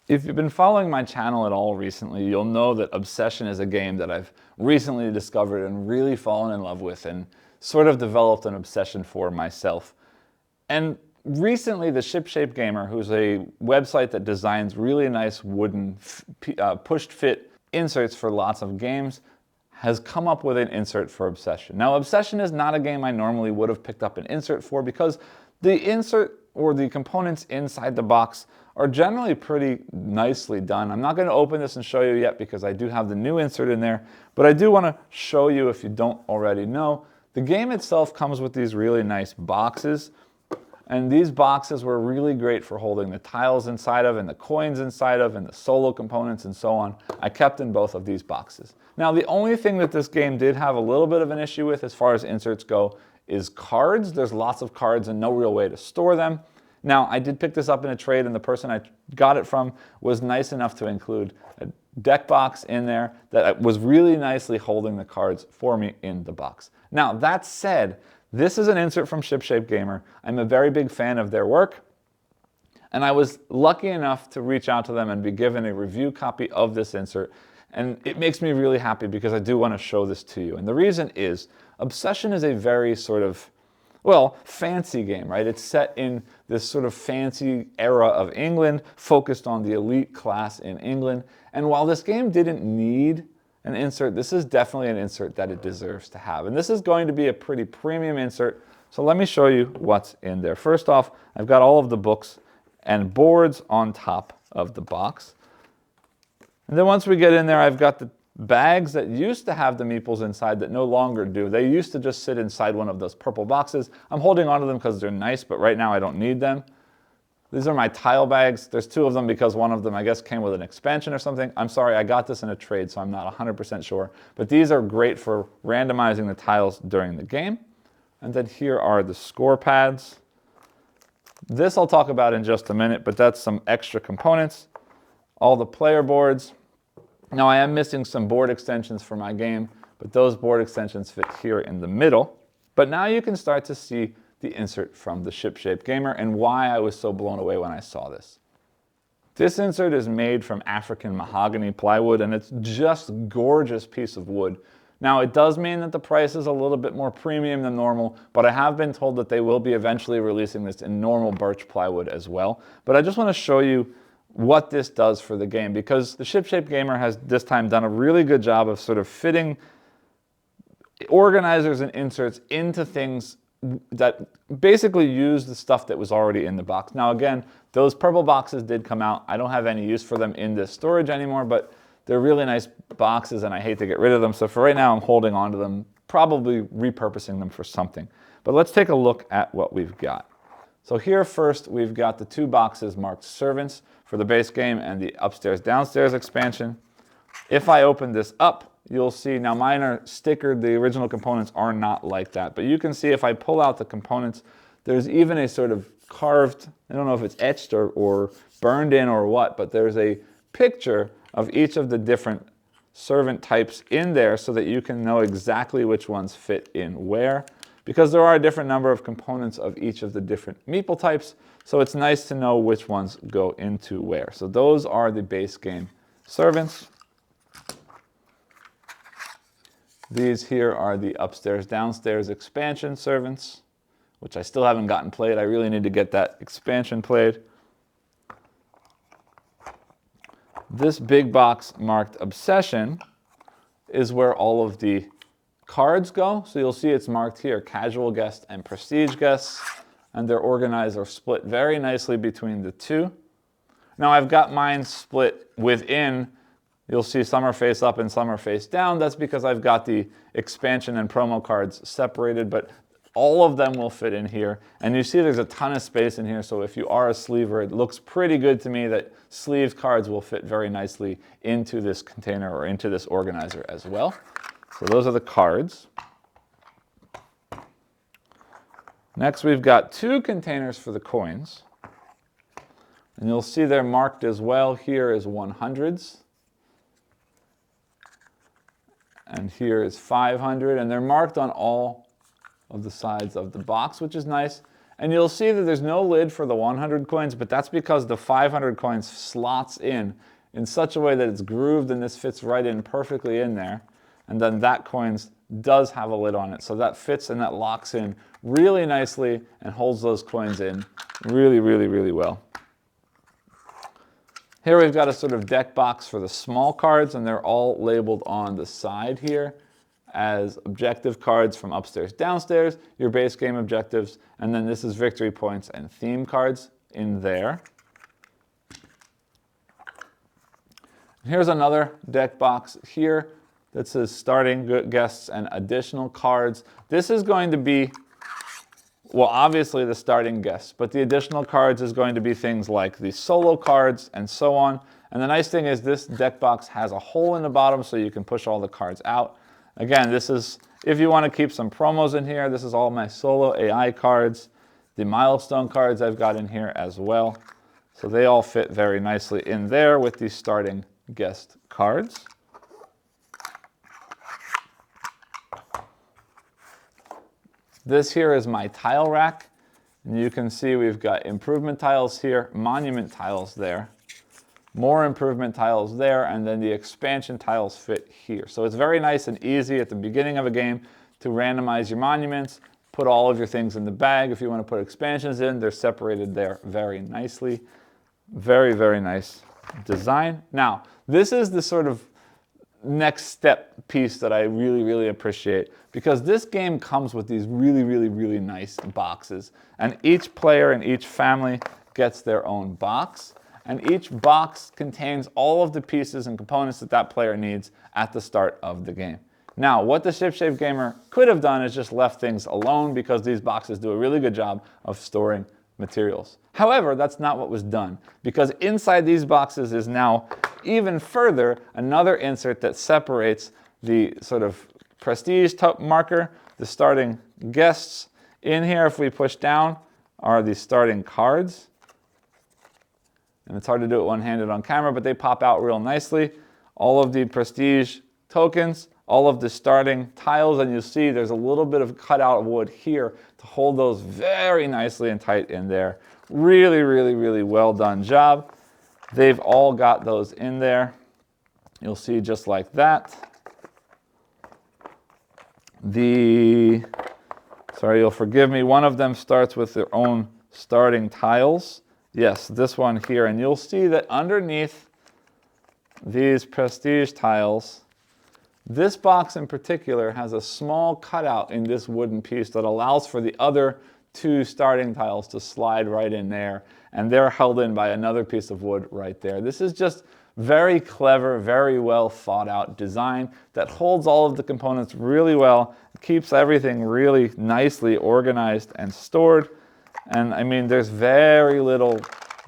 If you've been following my channel at all recently, you'll know that Obsession is a game that I've recently discovered and really fallen in love with and sort of developed an obsession for myself. And recently, the Shipshape Gamer, who's a website that designs really nice wooden pushed fit inserts for lots of games, has come up with an insert for Obsession. Now, Obsession is not a game I normally would have picked up an insert for because the insert or the components inside the box are generally pretty nicely done. I'm not going to open this and show you yet because I do have the new insert in there, but I do want to show you, if you don't already know, the game itself comes with these really nice boxes, and these boxes were really great for holding the tiles inside of and the coins inside of and the solo components and so on. I kept in both of these boxes. Now, the only thing that this game did have a little bit of an issue with as far as inserts go is cards. There's lots of cards and no real way to store them. Now, I did pick this up in a trade, and the person I got it from was nice enough to include a deck box in there that was really nicely holding the cards for me in the box. Now, that said, this is an insert from Shipshape Gamer. I'm a very big fan of their work, and I was lucky enough to reach out to them and be given a review copy of this insert, and it makes me really happy because I do want to show this to you. And the reason is, Obsession is a very sort of, well, fancy game, right? It's set in this sort of fancy era of England, focused on the elite class in England. And while this game didn't need an insert, this is definitely an insert that it deserves to have. And this is going to be a pretty premium insert. So let me show you what's in there. First off, I've got all of the books and boards on top of the box. And then once we get in there, I've got the bags that used to have the meeples inside that no longer do. They used to just sit inside one of those purple boxes. I'm holding onto them because they're nice, but right now I don't need them. These are my tile bags. There's two of them because one of them, I guess, came with an expansion or something. I'm sorry, I got this in a trade, so I'm not 100% sure. But these are great for randomizing the tiles during the game. And then here are the score pads. This I'll talk about in just a minute, but that's some extra components. All the player boards. Now, I am missing some board extensions for my game, but those board extensions fit here in the middle. But now you can start to see the insert from the Shipshape Gamer and why I was so blown away when I saw this. This insert is made from African mahogany plywood, and it's just a gorgeous piece of wood. Now, it does mean that the price is a little bit more premium than normal, but I have been told that they will be eventually releasing this in normal birch plywood as well. But I just want to show you what this does for the game, because the Shipshape Gamer has this time done a really good job of sort of fitting organizers and inserts into things that basically use the stuff that was already in the box. Now again, those purple boxes did come out. I don't have any use for them in this storage anymore, but they're really nice boxes and I hate to get rid of them. So for right now, I'm holding on to them, probably repurposing them for something. But let's take a look at what we've got. So here first, we've got the two boxes marked Servants for the base game and the upstairs downstairs expansion. If I open this up, you'll see, now mine are stickered, the original components are not like that, but you can see if I pull out the components, there's even a sort of carved, I don't know if it's etched or burned in or what, but there's a picture of each of the different servant types in there so that you can know exactly which ones fit in where, because there are a different number of components of each of the different meeple types, so it's nice to know which ones go into where. So those are the base game servants. These here are the upstairs downstairs expansion servants, which I still haven't gotten played. I really need to get that expansion played. This big box marked Obsession is where all of the cards go. So you'll see it's marked here, casual guest and prestige guests, and they're organized or split very nicely between the two. Now I've got mine split within, you'll see some are face up and some are face down. That's because I've got the expansion and promo cards separated, but all of them will fit in here. And you see there's a ton of space in here, so if you are a sleever, it looks pretty good to me that sleeved cards will fit very nicely into this container or into this organizer as well. So those are the cards. Next, we've got two containers for the coins. And you'll see they're marked as well. Here is 100s. And here is 500. And they're marked on all of the sides of the box, which is nice. And you'll see that there's no lid for the 100 coins, but that's because the 500 coins slots in such a way that it's grooved and this fits right in perfectly in there. And then that coins does have a lid on it. So that fits and that locks in really nicely and holds those coins in really, really, really well. Here we've got a sort of deck box for the small cards, and they're all labeled on the side here as objective cards from upstairs, downstairs, your base game objectives, and then this is victory points and theme cards in there. Here's another deck box here that says starting guests and additional cards. This is going to be, well, obviously the starting guests, but the additional cards is going to be things like the solo cards and so on. And the nice thing is this deck box has a hole in the bottom so you can push all the cards out. Again, this is, if you want to keep some promos in here, this is all my solo AI cards. The milestone cards I've got in here as well. So they all fit very nicely in there with the starting guest cards. This here is my tile rack. And you can see we've got improvement tiles here, monument tiles there, more improvement tiles there, and then the expansion tiles fit here. So it's very nice and easy at the beginning of a game to randomize your monuments, put all of your things in the bag. If you want to put expansions in, they're separated there very nicely. Very, very nice design. Now, this is the sort of next step piece that I really, really appreciate, because this game comes with these really, really, really nice boxes, and each player and each family gets their own box, and each box contains all of the pieces and components that that player needs at the start of the game. Now, what the Shipshape Gamer could have done is just left things alone, because these boxes do a really good job of storing materials. However, that's not what was done, because inside these boxes is now even further another insert that separates the sort of prestige marker, the starting guests. In here, if we push down, are the starting cards. And it's hard to do it one-handed on camera, but they pop out real nicely. All of the prestige tokens, all of the starting tiles, and you'll see there's a little bit of cutout wood here to hold those very nicely and tight in there. Really, really, really well done job. They've all got those in there. You'll see just like that. Sorry, you'll forgive me, one of them starts with their own starting tiles. Yes, this one here, and you'll see that underneath these prestige tiles, this box in particular has a small cutout in this wooden piece that allows for the other two starting tiles to slide right in there, and they're held in by another piece of wood right there. This is just very clever, very well thought out design that holds all of the components really well, keeps everything really nicely organized and stored. And I mean, there's very little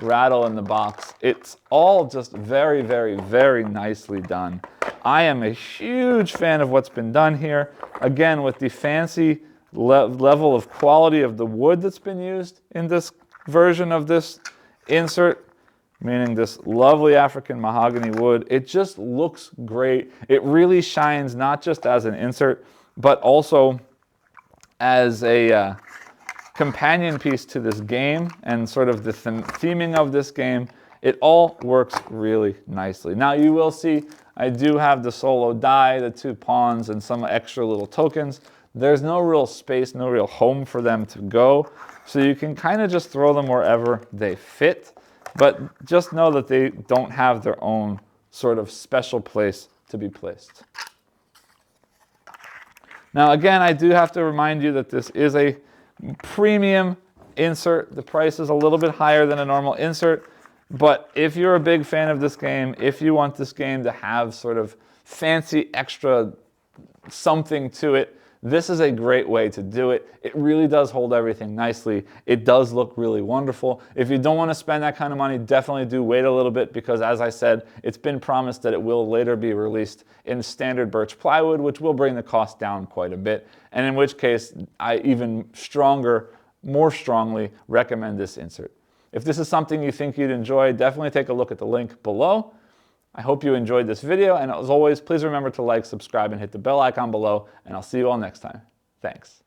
rattle in the box. It's all just very, very, very nicely done. I am a huge fan of what's been done here. Again, with the fancy level of quality of the wood that's been used in this version of this insert, meaning this lovely African mahogany wood. It just looks great. It really shines not just as an insert, but also as a companion piece to this game and sort of the theming of this game. It all works really nicely. Now you will see I do have the solo die, the 2 pawns, and some extra little tokens. There's no real space, no real home for them to go. So you can kind of just throw them wherever they fit. But just know that they don't have their own sort of special place to be placed. Now again, I do have to remind you that this is a premium insert. The price is a little bit higher than a normal insert. But if you're a big fan of this game, if you want this game to have sort of fancy extra something to it, this is a great way to do it. It really does hold everything nicely. It does look really wonderful. If you don't want to spend that kind of money, definitely do wait a little bit, because as I said, it's been promised that it will later be released in standard birch plywood, which will bring the cost down quite a bit. And in which case, I even more strongly recommend this insert. If this is something you think you'd enjoy, definitely take a look at the link below. I hope you enjoyed this video, and as always, please remember to like, subscribe, and hit the bell icon below, and I'll see you all next time. Thanks.